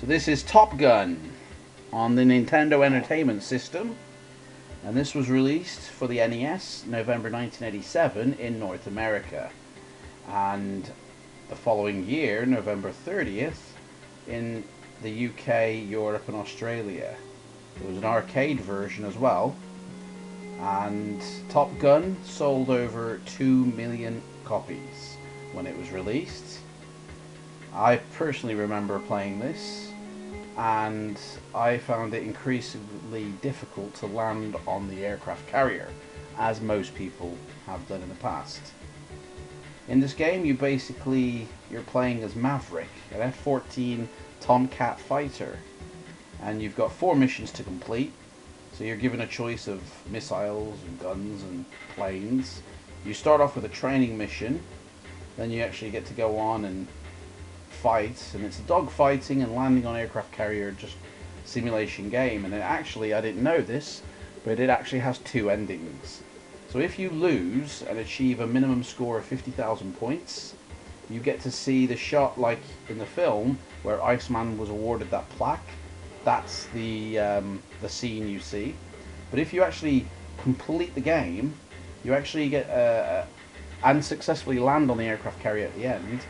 So this is Top Gun on the Nintendo Entertainment System, and this was released for the NES November 1987 in North America, and the following year, November 30th, in the UK, Europe and Australia. There was an arcade version as well, and Top Gun sold over 2 million copies when it was released. I personally remember playing this, and I found it increasingly difficult to land on the aircraft carrier, as most people have done in the past. In this game, you're playing as Maverick, an F-14 Tomcat fighter, and you've got 4 missions to complete. So you're given a choice of missiles and guns and planes. You start off with a training mission, then you actually get to go on and fight, and it's a dogfighting and landing on aircraft carrier just simulation game. And I didn't know this, but it actually has 2 endings. So if you lose and achieve a minimum score of 50,000 points, you get to see the shot like in the film where Iceman was awarded that plaque. That's the scene you see. But if you actually complete the game, you actually get and successfully land on the aircraft carrier at the end,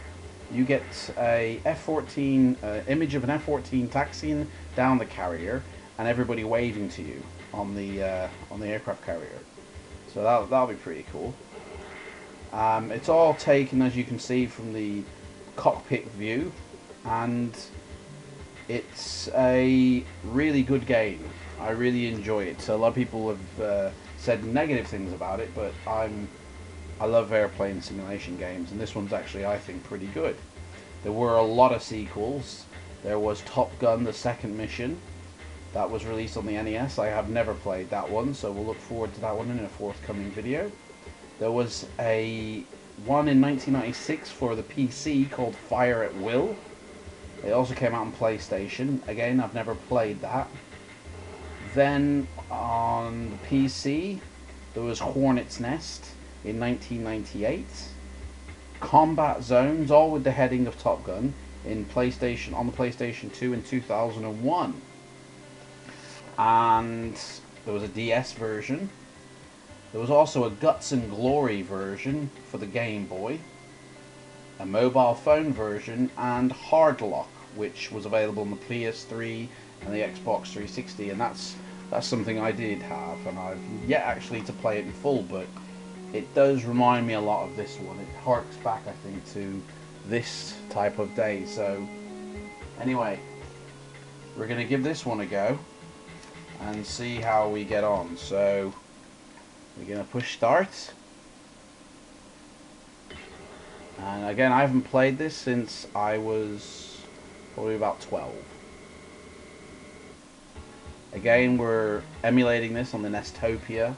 you get a F-14 image of an F-14 taxiing down the carrier and everybody waving to you on the aircraft carrier. So that'll be pretty cool. It's all taken, as you can see, from the cockpit view, and it's a really good game. I really enjoy it. So a lot of people have said negative things about it, but I love airplane simulation games, and this one's actually, I think, pretty good. There were a lot of sequels. There was Top Gun, the second mission, that was released on the NES. I have never played that one, so we'll look forward to that one in a forthcoming video. There was a one in 1996 for the PC called Fire at Will. It also came out on PlayStation. Again, I've never played that. Then on the PC, there was Hornet's Nest in 1998. Combat Zones, all with the heading of Top Gun, on the PlayStation 2 in 2001. And there was a DS version. There was also a Guts and Glory version for the Game Boy, a mobile phone version, and Hardlock, which was available on the PS3 and the Xbox 360, and that's something I did have, and I've yet actually to play it in full, but it does remind me a lot of this one. It harks back, I think, to this type of day. So anyway, we're going to give this one a go and see how we get on. So we're going to push start, and again, I haven't played this since I was probably about 12. Again, we're emulating this on the Nestopia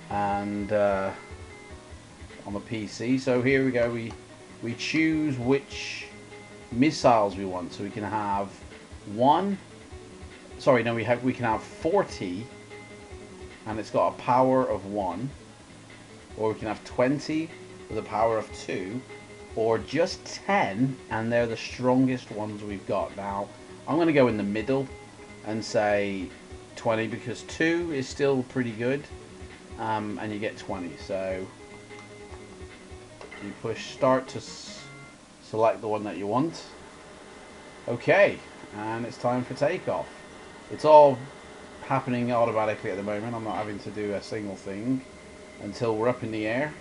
and on the PC. So here we go. We choose which missiles we want. So we can have we can have 40, and it's got a power of 1, or we can have 20 with a power of 2, or just 10, and they're the strongest ones we've got. Now, I'm going to go in the middle and say 20, because 2 is still pretty good, and you get 20. So you push start to select the one that you want. Okay, and it's time for takeoff. It's all happening automatically at the moment. I'm not having to do a single thing until we're up in the air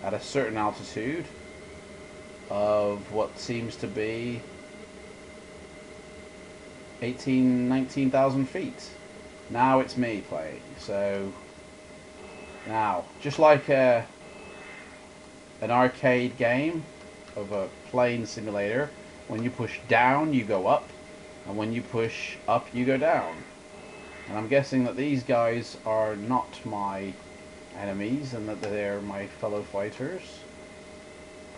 at a certain altitude of what seems to be 19,000 feet. Now it's me playing. So now, just like an arcade game of a plane simulator, when you push down you go up, and when you push up you go down. And I'm guessing that these guys are not my enemies and that they're my fellow fighters.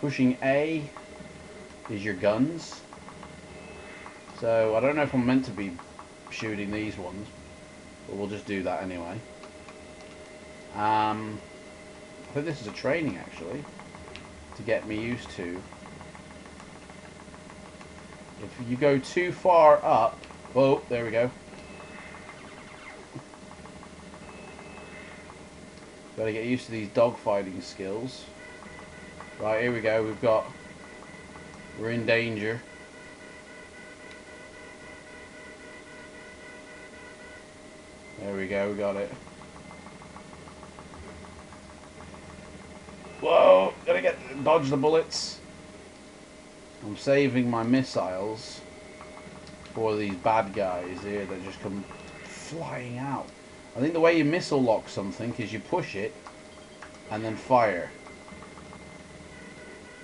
Pushing A is your guns. So I don't know if I'm meant to be shooting these ones, but we'll just do that anyway. I think this is a training actually to get me used to If you go too far up... Oh, there we go. Gotta get used to these dogfighting skills. Right, here we go. We're in danger. There we go, we got it. Whoa! Gotta dodge the bullets. I'm saving my missiles for these bad guys here that just come flying out. I think the way you missile lock something is you push it and then fire.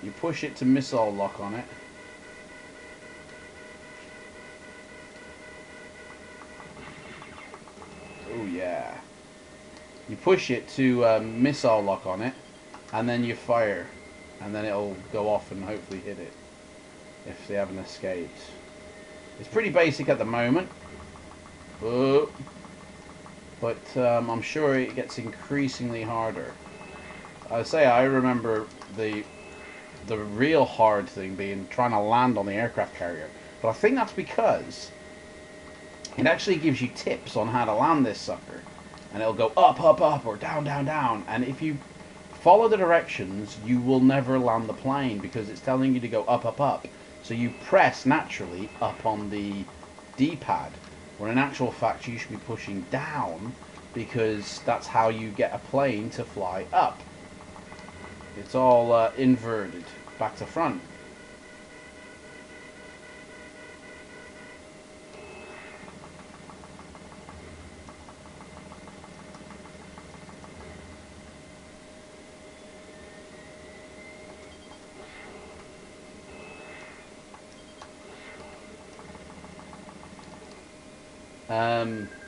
You push it to missile lock on it. Oh yeah. You push it to missile lock on it, and then you fire, and then it'll go off and hopefully hit it if they haven't escaped. It's pretty basic at the moment, but I'm sure it gets increasingly harder. I remember the real hard thing being trying to land on the aircraft carrier, but I think that's because it actually gives you tips on how to land this sucker, and it'll go up, up, up, or down, down, down, and if you follow the directions, you will never land the plane because it's telling you to go up, up, up. So you press naturally up on the D-pad, when in actual fact you should be pushing down because that's how you get a plane to fly up. It's all inverted, back to front.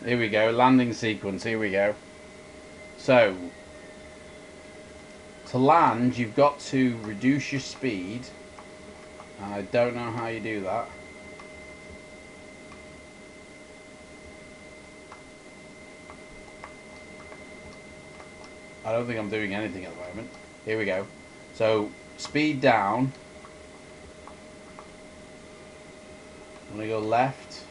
Here we go, landing sequence, here we go. So, to land, you've got to reduce your speed. I don't know how you do that. I don't think I'm doing anything at the moment. Here we go. So, speed down. I'm going to go left.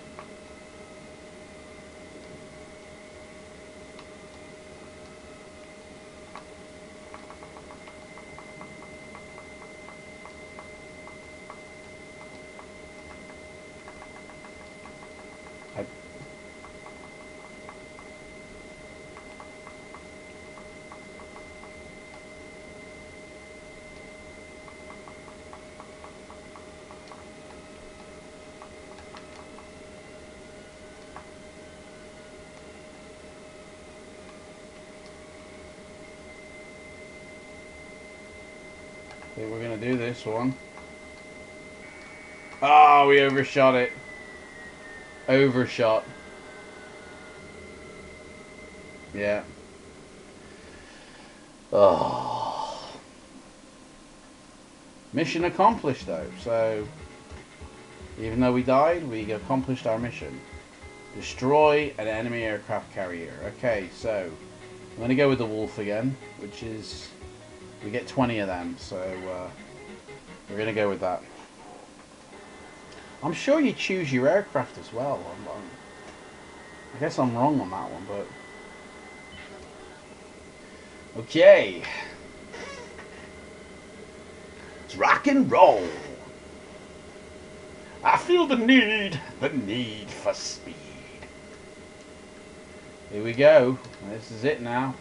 I think we're going to do this one. Oh, we overshot it. Overshot. Yeah. Oh. Mission accomplished though, so even though we died, we accomplished our mission. Destroy an enemy aircraft carrier. Okay, so I'm going to go with the Wolf again, which is... we get 20 of them, so we're going to go with that. I'm sure you choose your aircraft as well. I guess I'm wrong on that one, but... okay. Let's rock and roll. I feel the need for speed. Here we go. This is it now.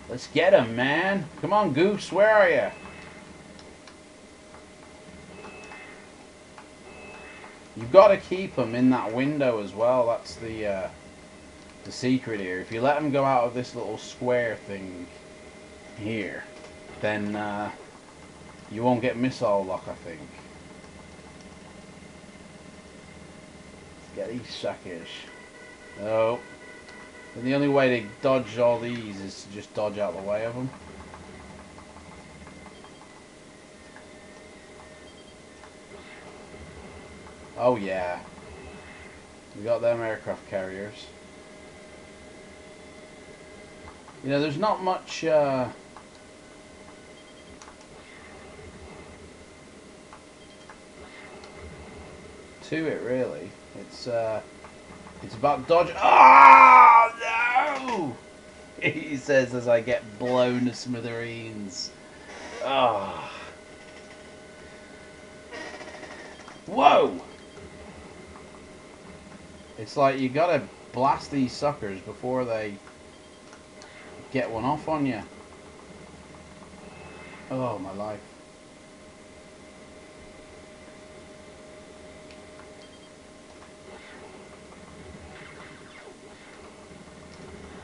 Let's get him, man. Come on, Goose. Where are you? You've got to keep him in that window as well. That's the secret here. If you let him go out of this little square thing here, then you won't get missile lock, I think. Let's get these suckers. Oh. And the only way to dodge all these is to just dodge out the way of them. Oh yeah, we got them aircraft carriers. You know, there's not much to it really. It's about dodge. Oh no! He says as I get blown to smithereens. Ah. Oh. Whoa! It's like you gotta blast these suckers before they get one off on you. Oh my life.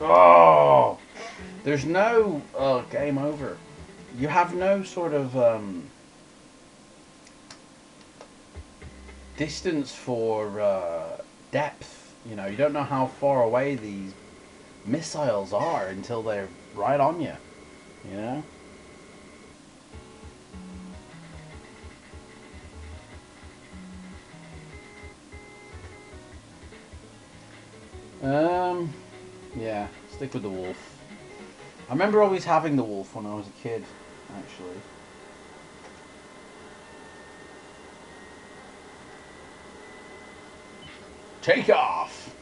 Oh! There's no... Oh, game over. You have no sort of distance for depth. You know, you don't know how far away these missiles are until they're right on you. You know? Yeah, stick with the wolf. I remember always having the wolf when I was a kid, actually. Take off!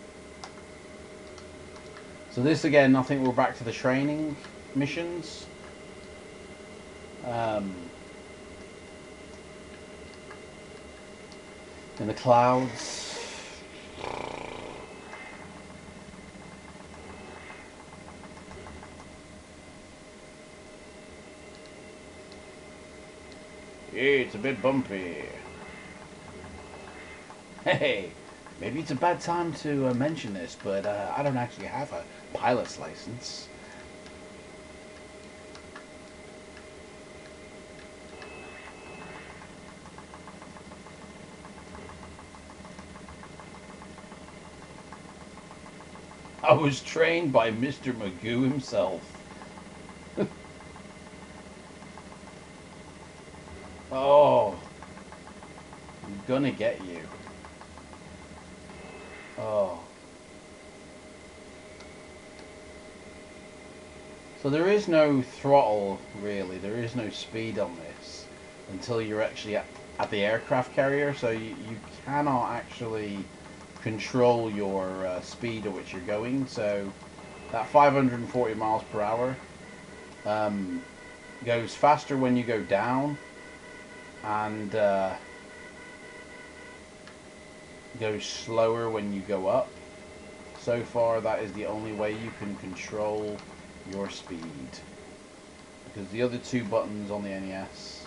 So this again, I think we're back to the training missions. In the clouds. It's a bit bumpy. Hey, maybe it's a bad time to mention this, but I don't actually have a pilot's license. I was trained by Mr. Magoo himself. Oh, I'm gonna get you. Oh. So there is no throttle, really. There is no speed on this until you're actually at the aircraft carrier. So you cannot actually control your speed at which you're going. So that 540 miles per hour goes faster when you go down and goes slower when you go up. So far, that is the only way you can control your speed, because the other two buttons on the NES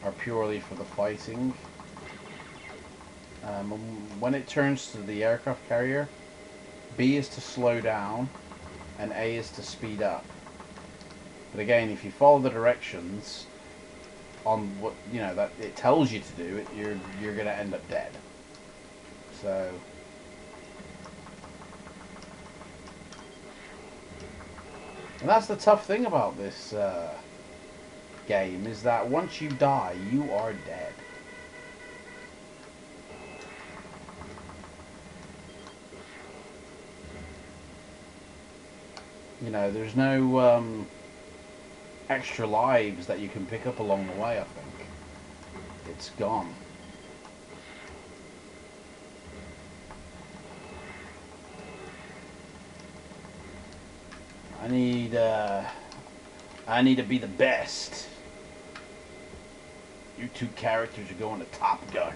are purely for the fighting. When it turns to the aircraft carrier, B is to slow down and A is to speed up. But again, if you follow the directions on what that it tells you to do, you're going to end up dead. So and that's the tough thing about this game, is that once you die, you are dead. You know, there's no extra lives that you can pick up along the way, I think. It's gone. I need to be the best. You two characters are going to Top Gun.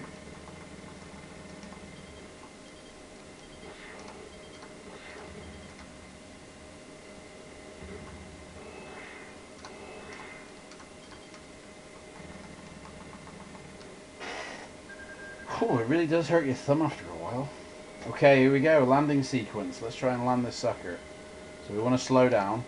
Oh, it really does hurt your thumb after a while. Okay, here we go. Landing sequence. Let's try and land this sucker. So we want to slow down.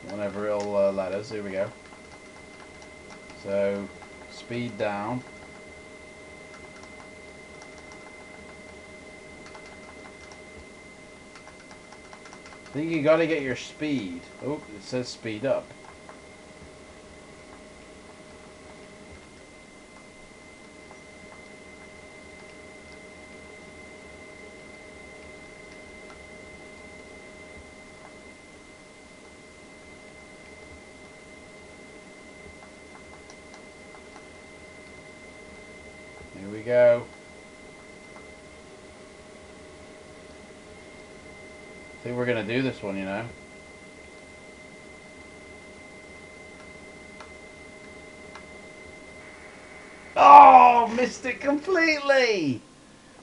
Whenever it'll let us. Here we go. So, speed down. think you gotta get your speed. Oh, it says speed up. Here we go. I think we're gonna do this one, you know. Oh, missed it completely.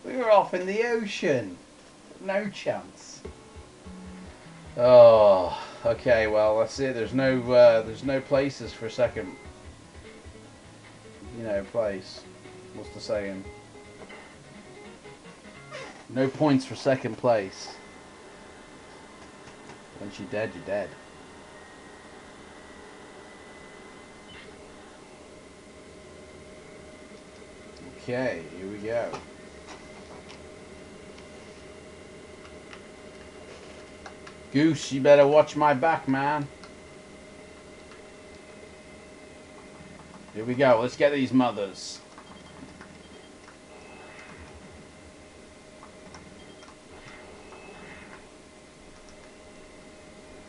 We were off in the ocean. No chance. Oh, okay. Well, that's it. There's no places for second. You know, place. What's the saying? No points for second place. Once you're dead, you're dead. Okay, here we go. Goose, you better watch my back, man. Here we go. Let's get these mothers.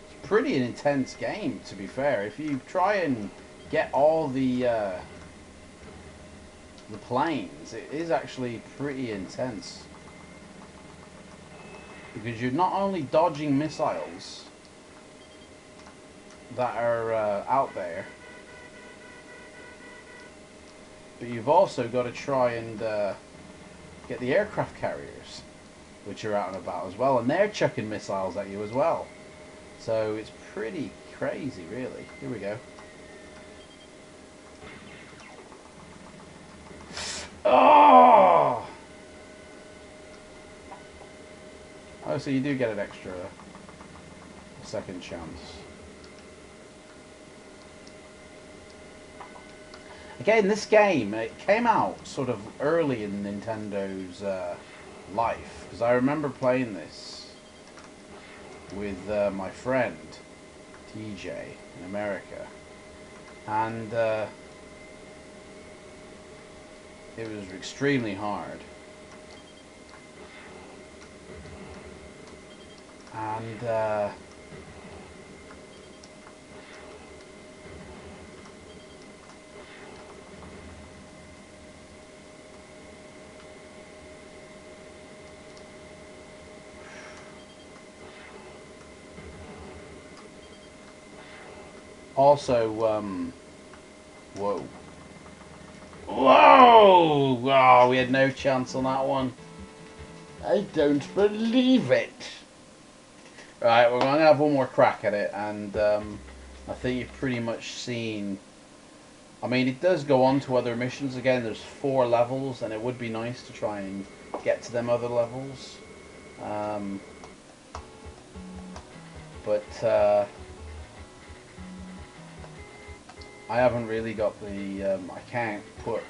It's pretty an intense game, to be fair. If you try and get all the planes, it is actually pretty intense. Because you're not only dodging missiles that are out there, but you've also got to try and get the aircraft carriers, which are out and about as well, and they're chucking missiles at you as well. So it's pretty crazy, really. Here we go. Oh! Oh, so you do get an extra second chance. Again, this game, it came out sort of early in Nintendo's life, because I remember playing this with my friend TJ in America, and it was extremely hard. And also, whoa. Whoa! Oh, we had no chance on that one. I don't believe it. Right, we're going to have one more crack at it, and I think you've pretty much seen... I mean, it does go on to other missions again. There's 4 levels, and it would be nice to try and get to them other levels. But I haven't really got the... I can't put...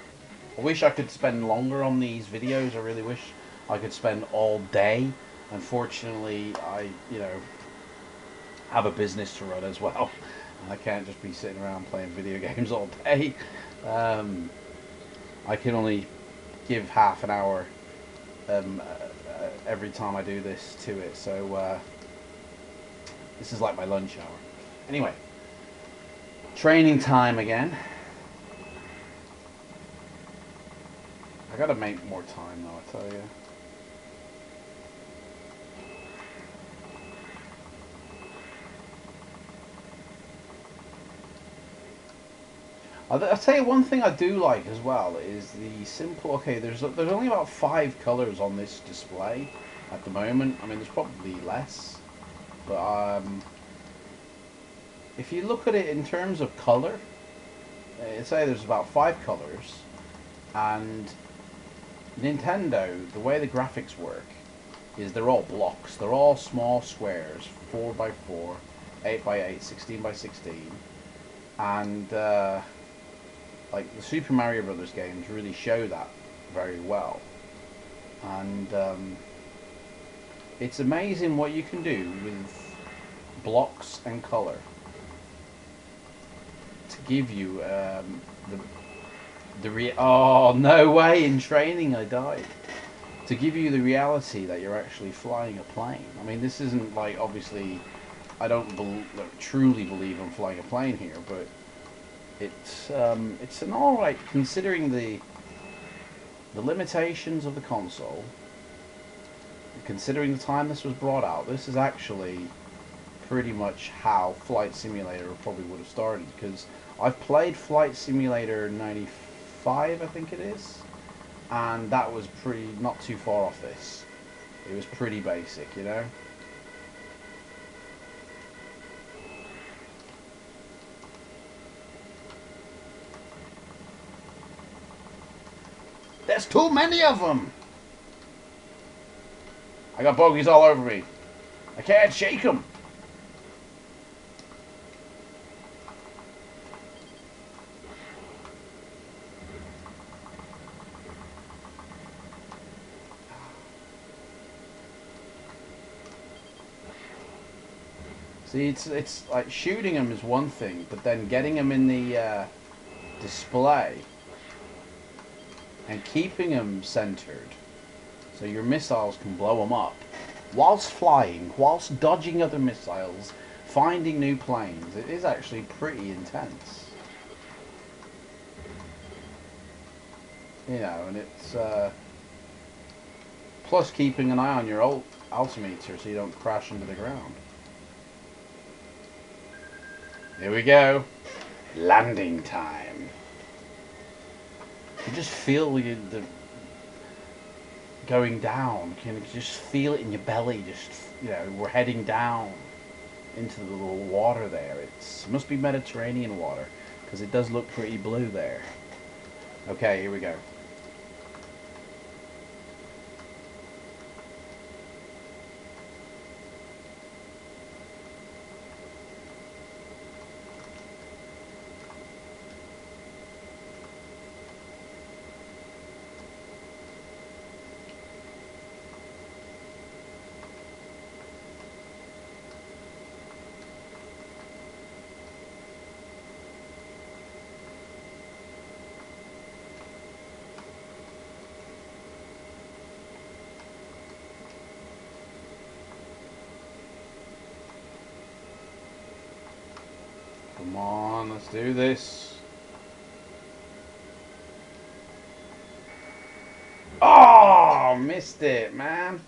I wish I could spend longer on these videos. I really wish I could spend all day. Unfortunately, I, you know, have a business to run as well. I can't just be sitting around playing video games all day. I can only give half an hour every time I do this to it. So this is like my lunch hour. Anyway, training time again. I gotta make more time though, I tell you. I'll tell you one thing I do like as well is the simple. Okay, there's only about 5 colors on this display at the moment. I mean, there's probably less, but if you look at it in terms of color, say there's about 5 colors, and Nintendo, the way the graphics work is they're all blocks. They're all small squares, 4x4, 8x8, 16x16, and like the Super Mario Brothers games really show that very well, and it's amazing what you can do with blocks and color to give you oh, no way, in training I died. To give you the reality that you're actually flying a plane. I mean, this isn't like, obviously, I don't truly believe I'm flying a plane here, but it's an alright, considering the limitations of the console, considering the time this was brought out. This is actually pretty much how Flight Simulator probably would have started, because I've played Flight Simulator 95, I think it is, and that was not too far off this. It was pretty basic, you know? There's too many of them! I got bogeys all over me. I can't shake them. See, it's like shooting them is one thing, but then getting them in the display and keeping them centered so your missiles can blow them up whilst flying, whilst dodging other missiles, finding new planes. It is actually pretty intense. You know, and it's plus keeping an eye on your altimeter so you don't crash into the ground. Here we go. Landing time. You just feel the going down. You can just feel it in your belly. Just, you know, we're heading down into the little water there. It must be Mediterranean water, because it does look pretty blue there. Okay, here we go. Come on, let's do this. Oh, missed it, man.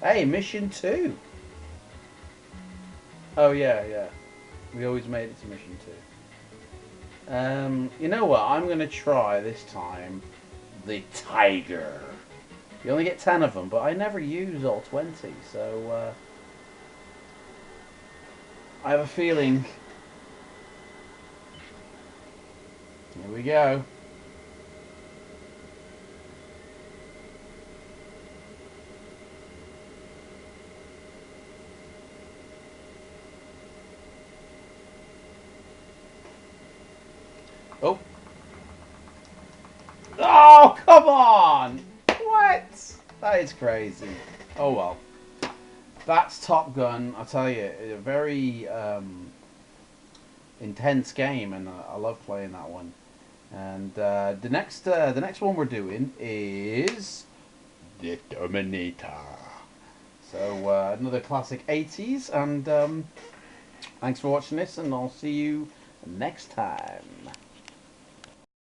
Hey, mission 2. Oh, yeah. We always made it to mission 2. You know what? I'm going to try this time the Tiger. You only get 10 of them, but I never use all 20, so I have a feeling. Here we go. Oh. Oh, come on! What? That is crazy. Oh well. That's Top Gun. I'll tell you, a very intense game, and I love playing that one. And the next one we're doing is the Terminator. So another classic 80s, and thanks for watching this, and I'll see you next time.